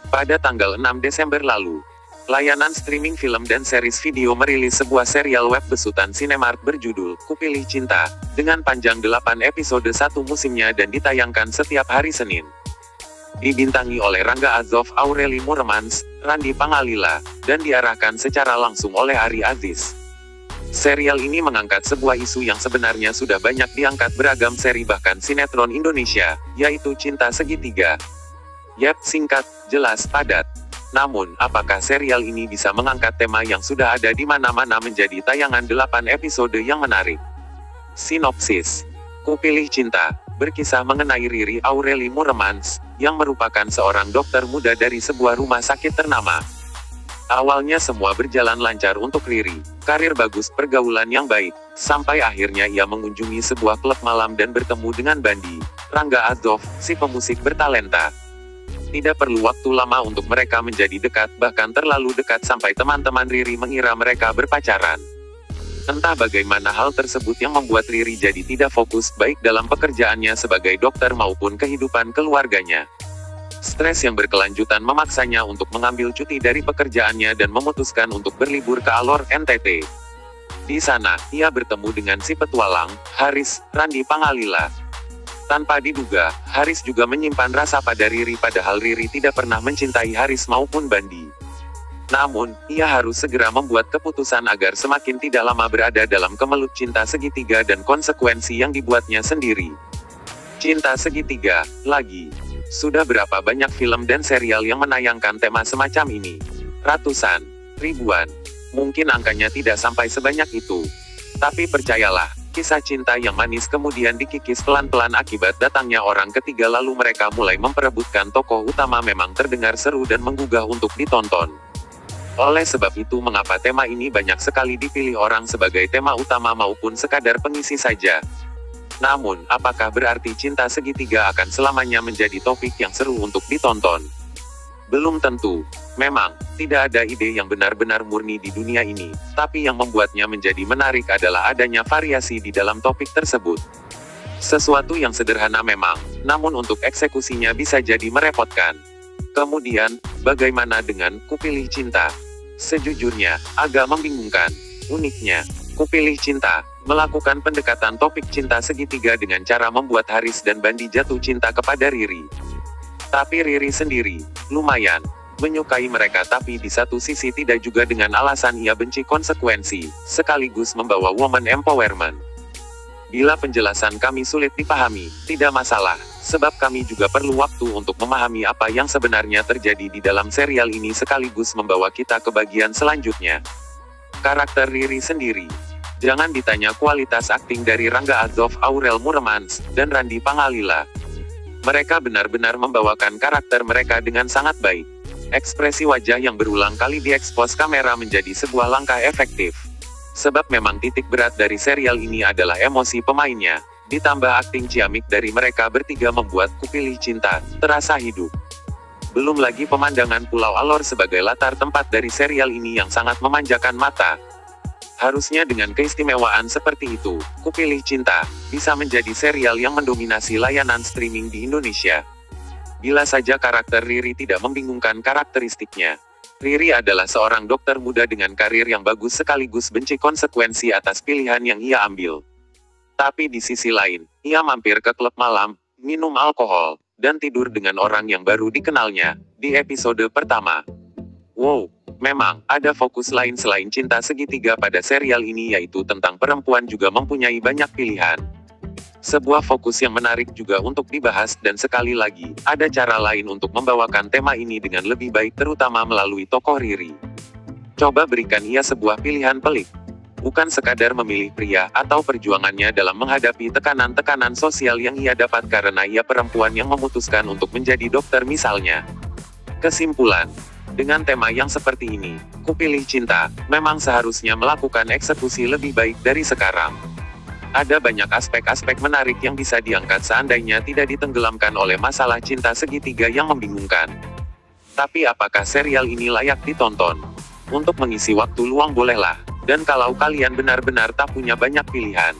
Pada tanggal 6 Desember lalu, layanan streaming film dan series video merilis sebuah serial web besutan Cinemark berjudul Kupilih Cinta, dengan panjang 8 episode satu musimnya dan ditayangkan setiap hari Senin. Dibintangi oleh Rangga Azof, Aureli Muremans, Randy Pangalila, dan diarahkan secara langsung oleh Ari Aziz. Serial ini mengangkat sebuah isu yang sebenarnya sudah banyak diangkat beragam seri bahkan sinetron Indonesia, yaitu cinta segitiga. Yap, singkat, jelas, padat. Namun, apakah serial ini bisa mengangkat tema yang sudah ada di mana-mana menjadi tayangan 8 episode yang menarik? Sinopsis. Kupilih Cinta, berkisah mengenai Riri Aureli Muremans, yang merupakan seorang dokter muda dari sebuah rumah sakit ternama. Awalnya semua berjalan lancar untuk Riri, karir bagus, pergaulan yang baik, sampai akhirnya ia mengunjungi sebuah klub malam dan bertemu dengan Bandi, Rangga Azof, si pemusik bertalenta. Tidak perlu waktu lama untuk mereka menjadi dekat, bahkan terlalu dekat sampai teman-teman Riri mengira mereka berpacaran. Entah bagaimana hal tersebut yang membuat Riri jadi tidak fokus baik dalam pekerjaannya sebagai dokter maupun kehidupan keluarganya. Stres yang berkelanjutan memaksanya untuk mengambil cuti dari pekerjaannya dan memutuskan untuk berlibur ke Alor, NTT. Di sana, ia bertemu dengan si petualang, Haris, Randy Pangalila. Tanpa diduga, Haris juga menyimpan rasa pada Riri padahal Riri tidak pernah mencintai Haris maupun Bandi. Namun, ia harus segera membuat keputusan agar semakin tidak lama berada dalam kemelut cinta segitiga dan konsekuensi yang dibuatnya sendiri. Cinta segitiga, lagi. Sudah berapa banyak film dan serial yang menayangkan tema semacam ini? Ratusan, ribuan. Mungkin angkanya tidak sampai sebanyak itu. Tapi percayalah, kisah cinta yang manis kemudian dikikis pelan-pelan akibat datangnya orang ketiga lalu mereka mulai memperebutkan tokoh utama memang terdengar seru dan menggugah untuk ditonton. Oleh sebab itu mengapa tema ini banyak sekali dipilih orang sebagai tema utama maupun sekadar pengisi saja. Namun, apakah berarti cinta segitiga akan selamanya menjadi topik yang seru untuk ditonton? Belum tentu. Memang, tidak ada ide yang benar-benar murni di dunia ini, tapi yang membuatnya menjadi menarik adalah adanya variasi di dalam topik tersebut. Sesuatu yang sederhana memang, namun untuk eksekusinya bisa jadi merepotkan. Kemudian, bagaimana dengan Kupilih Cinta? Sejujurnya, agak membingungkan. Uniknya, Kupilih Cinta melakukan pendekatan topik cinta segitiga dengan cara membuat Haris dan Bandi jatuh cinta kepada Riri. Tapi Riri sendiri, lumayan menyukai mereka tapi di satu sisi tidak juga dengan alasan ia benci konsekuensi, sekaligus membawa woman empowerment. Bila penjelasan kami sulit dipahami, tidak masalah, sebab kami juga perlu waktu untuk memahami apa yang sebenarnya terjadi di dalam serial ini sekaligus membawa kita ke bagian selanjutnya. Karakter Riri sendiri. Jangan ditanya kualitas akting dari Rangga Azof, Aurel Muremans, dan Randy Pangalila. Mereka benar-benar membawakan karakter mereka dengan sangat baik. Ekspresi wajah yang berulang kali diekspos kamera menjadi sebuah langkah efektif. Sebab memang titik berat dari serial ini adalah emosi pemainnya, ditambah akting ciamik dari mereka bertiga membuat Kupilih Cinta terasa hidup. Belum lagi pemandangan Pulau Alor sebagai latar tempat dari serial ini yang sangat memanjakan mata. Harusnya dengan keistimewaan seperti itu, Kupilih Cinta bisa menjadi serial yang mendominasi layanan streaming di Indonesia. Bila saja karakter Riri tidak membingungkan karakteristiknya. Riri adalah seorang dokter muda dengan karir yang bagus sekaligus benci konsekuensi atas pilihan yang ia ambil. Tapi di sisi lain, ia mampir ke klub malam, minum alkohol, dan tidur dengan orang yang baru dikenalnya, di episode pertama. Wow, memang, ada fokus lain selain cinta segitiga pada serial ini yaitu tentang perempuan juga mempunyai banyak pilihan. Sebuah fokus yang menarik juga untuk dibahas dan sekali lagi, ada cara lain untuk membawakan tema ini dengan lebih baik terutama melalui tokoh Riri. Coba berikan ia sebuah pilihan pelik. Bukan sekadar memilih pria atau perjuangannya dalam menghadapi tekanan-tekanan sosial yang ia dapat karena ia perempuan yang memutuskan untuk menjadi dokter misalnya. Kesimpulan, dengan tema yang seperti ini, Kupilih Cinta memang seharusnya melakukan eksekusi lebih baik dari sekarang. Ada banyak aspek-aspek menarik yang bisa diangkat seandainya tidak ditenggelamkan oleh masalah cinta segitiga yang membingungkan. Tapi apakah serial ini layak ditonton? Untuk mengisi waktu luang bolehlah. Dan kalau kalian benar-benar tak punya banyak pilihan,